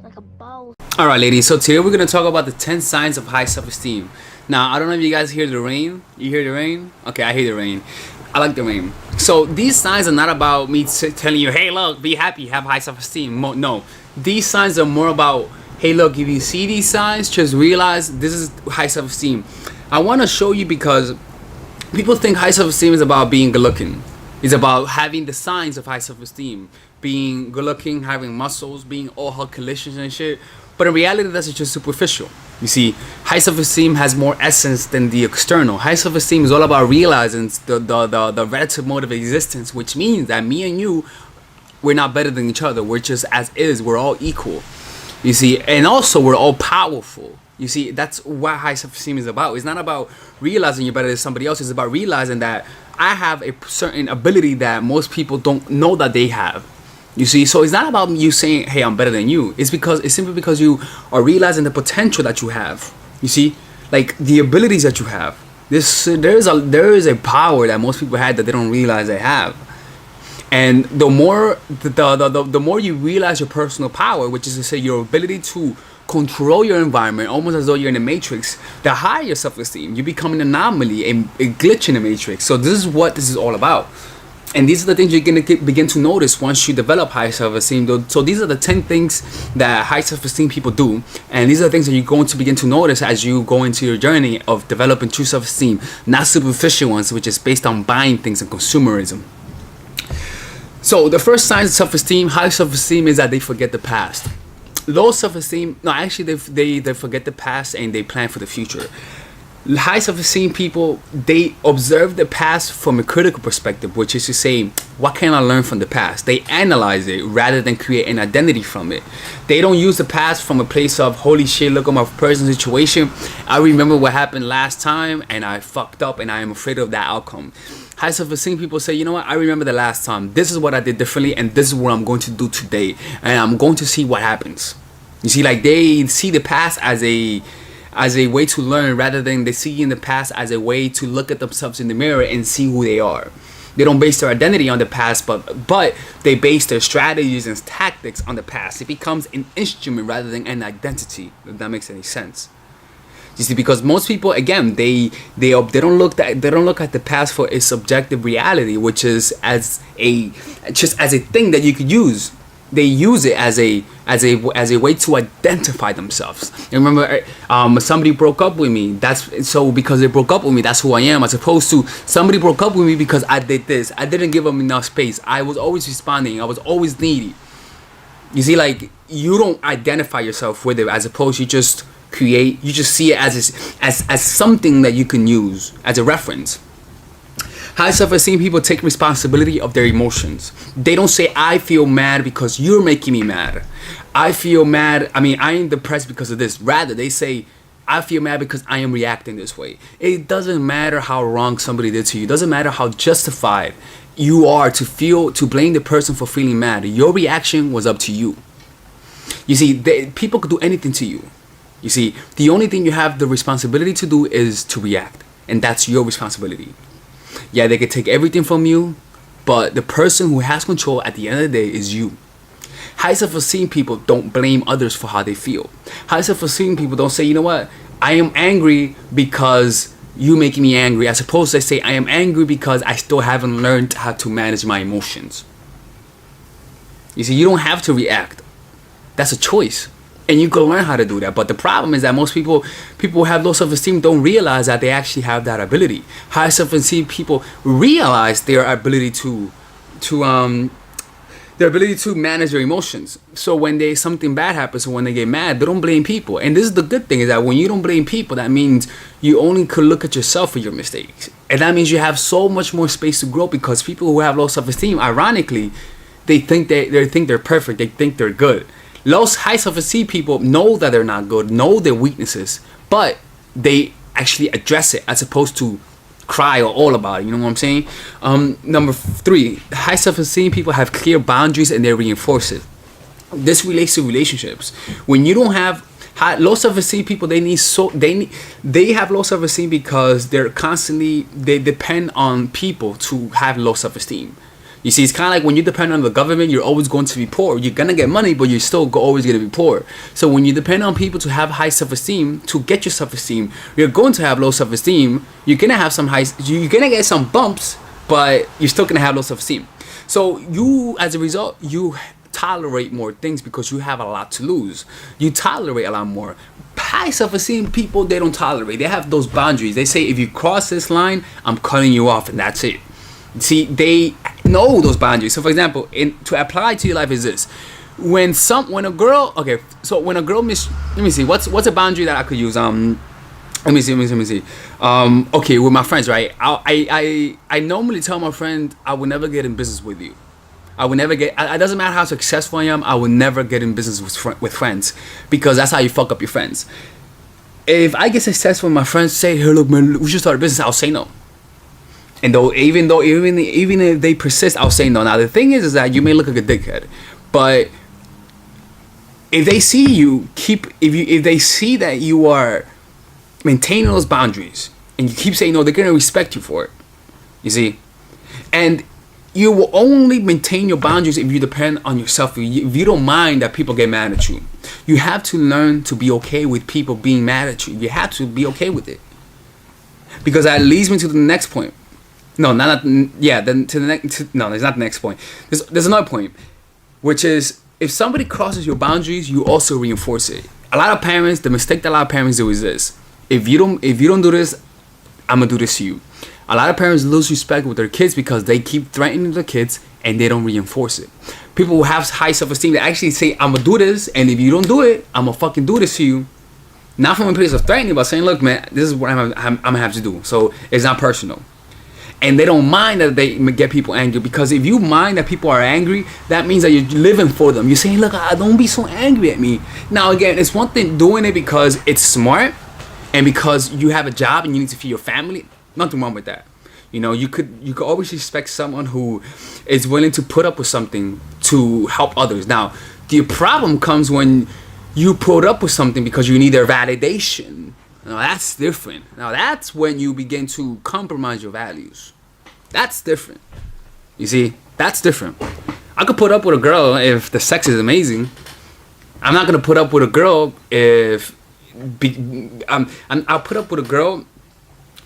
like a bowl. Alright ladies, so today we're going to talk about the 10 signs of high self-esteem. Now, I don't know if you guys hear the rain. You hear the rain? Okay, I hear the rain. I like the rain. So these signs are not about me telling you, hey look, be happy, have high self-esteem. No, these signs are more about, hey look, if you see these signs, just realize this is high self-esteem. I want to show you because people think high self-esteem is about being good looking. It's about having the signs of high self-esteem. Being good looking, having muscles, being all Herculicious and shit. But in reality, that's just superficial. You see, high self-esteem has more essence than the external. High self-esteem is all about realizing the relative mode of existence, which means that me and you, we're not better than each other. We're just as is. We're all equal. You see, and also we're all powerful. You see, that's what high self-esteem is about. It's not about realizing you're better than somebody else. It's about realizing that I have a certain ability that most people don't know that they have. You see, so it's not about you saying, hey, I'm better than you. It's simply because you are realizing the potential that you have. You see, like the abilities that you have. There is a power that most people have that they don't realize they have. And the more the more you realize your personal power, which is to say your ability to control your environment, almost as though you're in a matrix, the higher your self-esteem. You become an anomaly, a glitch in the matrix. So this is what this is all about. And these are the things you're going to begin to notice once you develop high self-esteem. So these are the 10 things that high self-esteem people do. And these are the things that you're going to begin to notice as you go into your journey of developing true self-esteem. Not superficial ones, which is based on buying things and consumerism. So the first sign of self-esteem, high self-esteem, is that they forget the past. Low self-esteem, no, actually they forget the past and they plan for the future. High self-esteem people, they observe the past from a critical perspective, which is to say, what can I learn from the past? They analyze it rather than create an identity from it. They don't use the past from a place of, holy shit, look at my present situation. I remember what happened last time and I fucked up and I am afraid of that outcome. High self-esteem people say, you know what, I remember the last time. This is what I did differently and this is what I'm going to do today. And I'm going to see what happens. You see, like they see the past as a way to learn rather than they see in the past as a way to look at themselves in the mirror and see who they are. They don't base their identity on the past, but they base their strategies and tactics on the past. It becomes an instrument rather than an identity, if that makes any sense. You see, because most people, again, they don't look at the past for a subjective reality, which is just as a thing that you could use. They use it as a way to identify themselves. And remember, somebody broke up with me. Because they broke up with me, that's who I am. As opposed to somebody broke up with me because I did this. I didn't give them enough space. I was always responding. I was always needy. You see, like you don't identify yourself with it. As opposed, you just create. You just see it as something that you can use as a reference. High self-esteem people take responsibility of their emotions. They don't say, I feel mad because you're making me mad. I feel mad, I am depressed because of this. Rather, they say, I feel mad because I am reacting this way. It doesn't matter how wrong somebody did to you. It doesn't matter how justified you are to blame the person for feeling mad. Your reaction was up to you. You see, people could do anything to you. You see, the only thing you have the responsibility to do is to react. And that's your responsibility. Yeah, they can take everything from you, but the person who has control at the end of the day is you. High self-esteem people don't blame others for how they feel. High self-esteem people don't say, you know what, I am angry because you making me angry. As opposed to say, I am angry because I still haven't learned how to manage my emotions. You see, you don't have to react. That's a choice. And you can learn how to do that. But the problem is that most people who have low self-esteem don't realize that they actually have that ability. High self-esteem people realize their ability to manage their emotions. So when something bad happens or when they get mad, they don't blame people. And this is the good thing, is that when you don't blame people, that means you only could look at yourself for your mistakes. And that means you have so much more space to grow, because people who have low self-esteem, ironically, they think they're perfect. They think they're good. High self-esteem people know that they're not good, know their weaknesses, but they actually address it as opposed to cry or all about it. You know what I'm saying? Number 3, high self-esteem people have clear boundaries and they reinforce it. This relates to relationships. When you don't have low self-esteem people, they have low self-esteem because they depend on people to have low self-esteem. You see, it's kind of like when you depend on the government, you're always going to be poor. You're going to get money, but you're still always going to be poor. So when you depend on people to have high self-esteem, to get your self-esteem, you're going to have low self-esteem. You're going to have you're going to get some bumps, but you're still going to have low self-esteem. So you, as a result, you tolerate more things because you have a lot to lose. You tolerate a lot more. High self-esteem people, they don't tolerate. They have those boundaries. They say, if you cross this line, I'm cutting you off, and that's it. See, they know those boundaries. So, for example, to apply to your life is this: when a girl, okay, so when a girl let me see, what's a boundary that I could use? Let me see. Okay, with my friends, right? I normally tell my friend I will never get in business with you. I would never get. It doesn't matter how successful I am. I will never get in business with friends, because that's how you fuck up your friends. If I get successful, my friends say, "Hey, look, man, we should start a business," I'll say no. And even if they persist, I'll say no. Now the thing is that you may look like a dickhead, but if they see you if they see that you are maintaining those boundaries and you keep saying no, they're gonna respect you for it. You see, and you will only maintain your boundaries if you depend on yourself. If you don't mind that people get mad at you, you have to learn to be okay with people being mad at you. You have to be okay with it, because that leads me to the next point. No, then to the next. No, it's not the next point. There's another point, which is if somebody crosses your boundaries, you also reinforce it. A lot of parents, the mistake that a lot of parents do is this: if you don't do this, I'm gonna do this to you. A lot of parents lose respect with their kids because they keep threatening their kids and they don't reinforce it. People who have high self-esteem, they actually say, I'm gonna do this, and if you don't do it, I'm gonna fucking do this to you. Not from a place of threatening, but saying, look, man, this is what I'm gonna have to do. So it's not personal. And they don't mind that they get people angry, because if you mind that people are angry, that means that you're living for them. You're saying, look, don't be so angry at me. Now, again, it's one thing doing it because it's smart and because you have a job and you need to feed your family. Nothing wrong with that. You know, you could always respect someone who is willing to put up with something to help others. Now, the problem comes when you put up with something because you need their validation. Now, that's different. Now, that's when you begin to compromise your values. That's different. You see, that's different. I could put up with a girl if the sex is amazing. I'm not gonna put up with a girl if I'll put up with a girl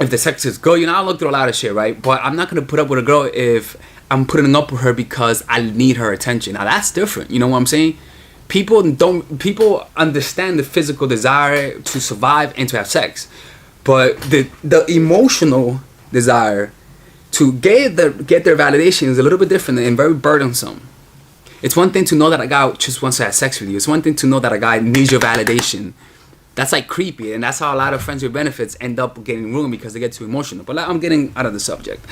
if the sex is good. You know, I'll look through a lot of shit, right? But I'm not gonna put up with a girl if I'm putting up with her because I need her attention. Now, that's different. You know what I'm saying? People understand the physical desire to survive and to have sex, but the emotional desire to get their validation is a little bit different and very burdensome. It's one thing to know that a guy just wants to have sex with you. It's one thing to know that a guy needs your validation. That's like creepy, and that's how a lot of friends with benefits end up getting ruined, because they get too emotional. But I'm getting out of the subject.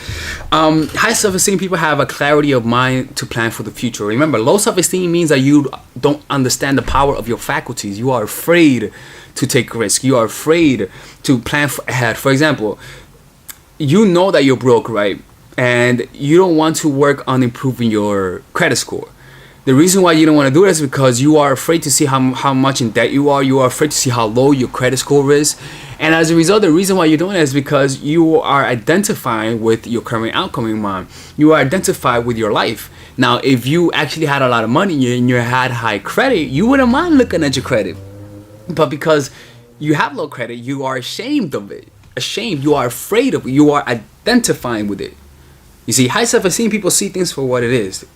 High self-esteem people have a clarity of mind to plan for the future. Remember, low self-esteem means that you don't understand the power of your faculties. You are afraid to take risks. You are afraid to plan ahead. For example, you know that you're broke, right? And you don't want to work on improving your credit score. The reason why you don't want to do this is because you are afraid to see how much in debt you are. You are afraid to see how low your credit score is. And as a result, the reason why you're doing it is because you are identifying with your current outcome in mind. You are identified with your life. Now, if you actually had a lot of money and you had high credit, you wouldn't mind looking at your credit. But because you have low credit, you are ashamed of it. Ashamed. You are afraid of it. You are identifying with it. You see, high self-esteem people see things for what it is.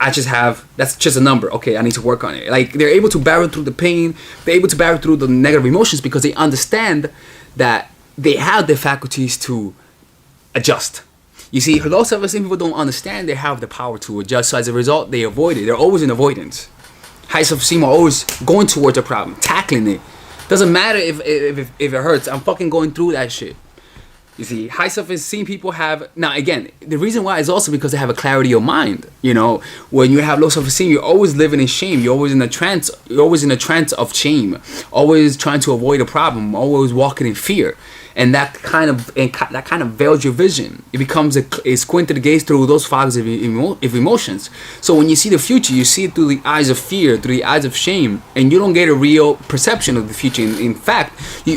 That's just a number. Okay, I need to work on it. Like, they're able to barrel through the pain. They're able to barrel through the negative emotions because they understand that they have the faculties to adjust. You see, low self-esteem people don't understand they have the power to adjust. So as a result, they avoid it. They're always in avoidance. High self-esteem are always going towards a problem, tackling it. Doesn't matter if it hurts. I'm fucking going through that shit. You see, high self-esteem people have, now again, the reason why is also because they have a clarity of mind. You know, when you have low self-esteem, you're always living in shame. You're always in a trance. You're always in a trance of shame. Always trying to avoid a problem. Always walking in fear. and that kind of veils your vision. It becomes a squinted gaze through those fogs of emotions. So when you see the future, you see it through the eyes of fear, through the eyes of shame, and you don't get a real perception of the future. In fact, you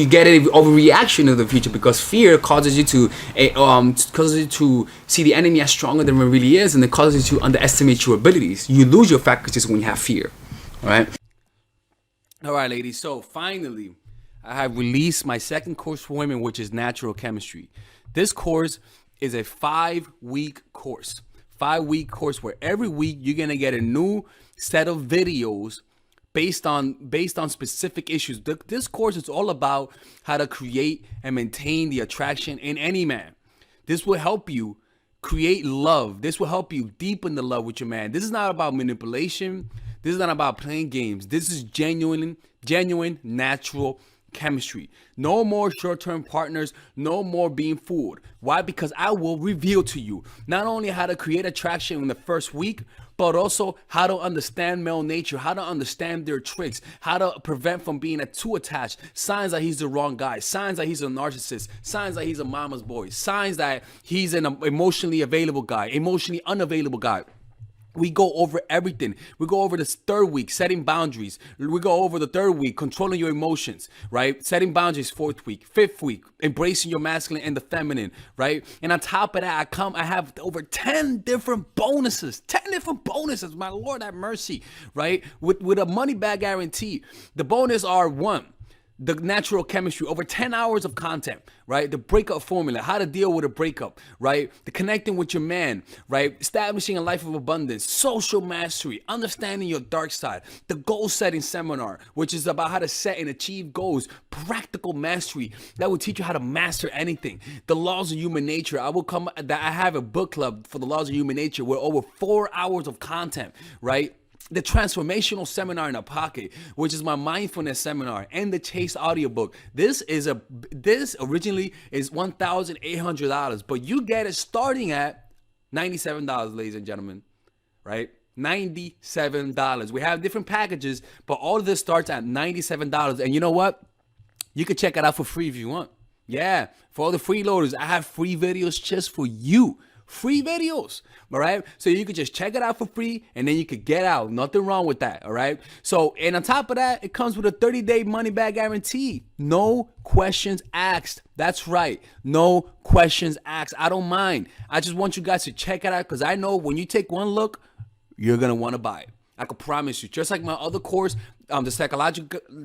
get an overreaction of the future, because fear causes you to see the enemy as stronger than it really is, and it causes you to underestimate your abilities. You lose your faculties when you have fear. All right, ladies. So finally, I have released my second course for women, which is natural chemistry. This course is a 5-week course. 5-week course where every week you're gonna get a new set of videos based on specific issues. This course is all about how to create and maintain the attraction in any man. This will help you create love. This will help you deepen the love with your man. This is not about manipulation. This is not about playing games. This is genuine natural chemistry. No more short-term partners. No more being fooled. Why? Because I will reveal to you not only how to create attraction in the first week, but also how to understand male nature, how to understand their tricks, how to prevent from being too attached, signs that he's the wrong guy, signs that he's a narcissist, signs that he's a mama's boy, signs that he's an emotionally available guy, emotionally unavailable guy. We go over everything. We go over this 3rd week, setting boundaries. We go over the 3rd week, controlling your emotions, right? Setting boundaries, 4th week. 5th week, embracing your masculine and the feminine, right? And on top of that, I have over 10 different bonuses. 10 different bonuses, my Lord have mercy, right? With a money back guarantee. The bonus are 1, the natural chemistry, over 10 hours of content, right? The breakup formula, how to deal with a breakup, right? The connecting with your man, right? Establishing a life of abundance, social mastery, understanding your dark side, the goal setting seminar, which is about how to set and achieve goals, practical mastery that will teach you how to master anything, the laws of human nature. I have a book club for the laws of human nature with over 4 hours of content, right? The transformational seminar in a pocket, which is my mindfulness seminar, and the Chase audiobook. This originally is $1,800, but you get it starting at $97, ladies and gentlemen, right? $97. We have different packages, but all of this starts at $97. And you know what? You can check it out for free if you want. Yeah, for all the freeloaders, I have free videos just for you. Free videos, all right? So you could just check it out for free, and then you could get out. Nothing wrong with that, all right? So, and on top of that, it comes with a 30-day money-back guarantee. No questions asked. That's right. No questions asked. I don't mind. I just want you guys to check it out, because I know when you take one look, you're going to want to buy it. I can promise you. Just like my other course, the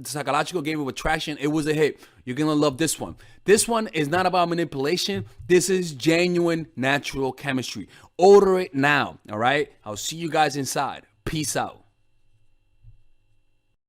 psychological game of attraction, it was a hit. You're going to love this one. This one is not about manipulation. This is genuine natural chemistry. Order it now, all right? I'll see you guys inside. Peace out.